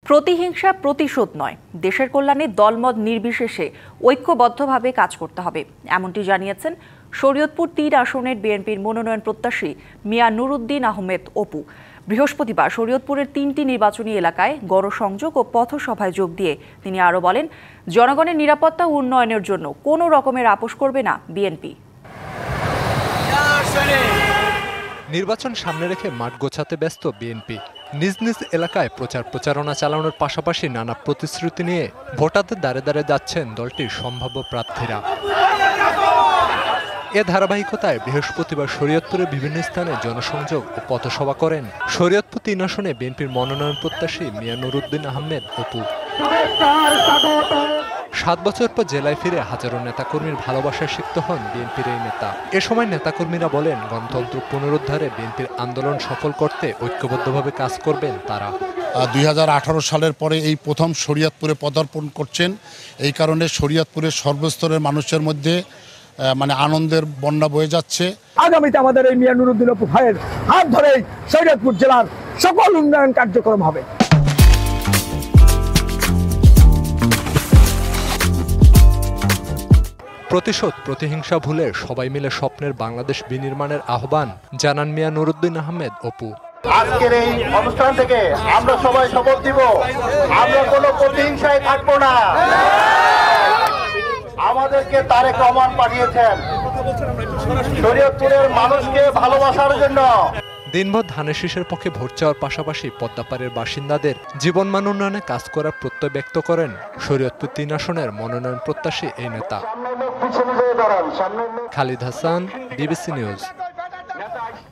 প্রতিহিংসা প্রতিশোধ নয়, দেশের কল্যাণে দলমত নির্বিশেষে ঐক্যবদ্ধভাবে কাজ করতে হবে, এমনটি জানিয়েছেন শরীয়তপুর ৩ আসনের বিএনপির মনোনয়ন প্রত্যাশী মিয়া নুরুদ্দিন আহমেদ অপু। বৃহস্পতিবার শরীয়তপুরের ৩টি নির্বাচনী এলাকায় গণসংযোগ ও পথসভায় যোগ দিয়ে তিনি আরও বলেন, জনগণের নিরাপত্তা ও উন্নয়নের জন্য কোনো রকমের আপোষ করবে না বিএনপি। নির্বাচন সামনে রেখে মাঠ গোছাতে ব্যস্ত বিএনপি। নিজ নিজ এলাকায় প্রচারণা চালানোর পাশাপাশি নানা প্রতিশ্রুতি নিয়ে ভোটারদের দ্বারে দ্বারে যাচ্ছেন দলটির সম্ভাব্য প্রার্থীরা। এ ধারাবাহিকতায় বৃহস্পতিবার শরীয়তপুরের বিভিন্ন স্থানে জনসংযোগ ও পথসভা করেন শরীয়তপুর ৩ আসনে বিএনপির মনোনয়ন প্রত্যাশী মিয়া নুরুদ্দিন আহমেদ অপু। ৭ বছর পর জেলায় ফিরে হাজারো নেতাকর্মীর ভালোবাসায় সিক্ত হন বিএনপির এই নেতা। এ সময় নেতাকর্মীরা বলেন, গণতন্ত্র পুনরুদ্ধারে বিএনপির আন্দোলন সফল করতে ঐক্যবদ্ধভাবে কাজ করবেন তারা। ২০১৮ সালের পরে এই প্রথম শরীয়তপুরে পদার্পণ করছেন। এই কারণে শরীয়তপুরের সর্বস্তরের মানুষের মধ্যে আনন্দের বন্যা বয়ে যাচ্ছে। আগামীতে আমাদের এই মিয়া নুরুদ্দিন অপু ভাইয়ের হাত ধরেই শরীয়তপুর জেলার সকল উন্নয়ন কার্যক্রম হবে। প্রতিশোধ প্রতিহিংসা ভুলে সবাই মিলে স্বপ্নের বাংলাদেশ বিনির্মাণের আহ্বান জানান মিয়া নুরুদ্দিন আহমেদ অপু। আজকের এই অনুষ্ঠান থেকে আমরা সবাই শপথ দিব, আমরা কোনো প্রতিহিংসায় থাকবো না। আমাদেরকে তারেক রহমান পাঠিয়েছেন শরীয়তপুরের মানুষকে ভালোবাসার জন্য। দিনভর ধানের শীষের পক্ষে ভোট চাওয়ার পাশাপাশি পদ্মাপাড়ের বাসিন্দাদের জীবনমান উন্নয়নে কাজ করার প্রত্যয় ব্যক্ত করেন শরীয়তপুর ৩ আসনের মনোনয়ন প্রত্যাশী এই নেতা। Khalid Hasan, DBC news.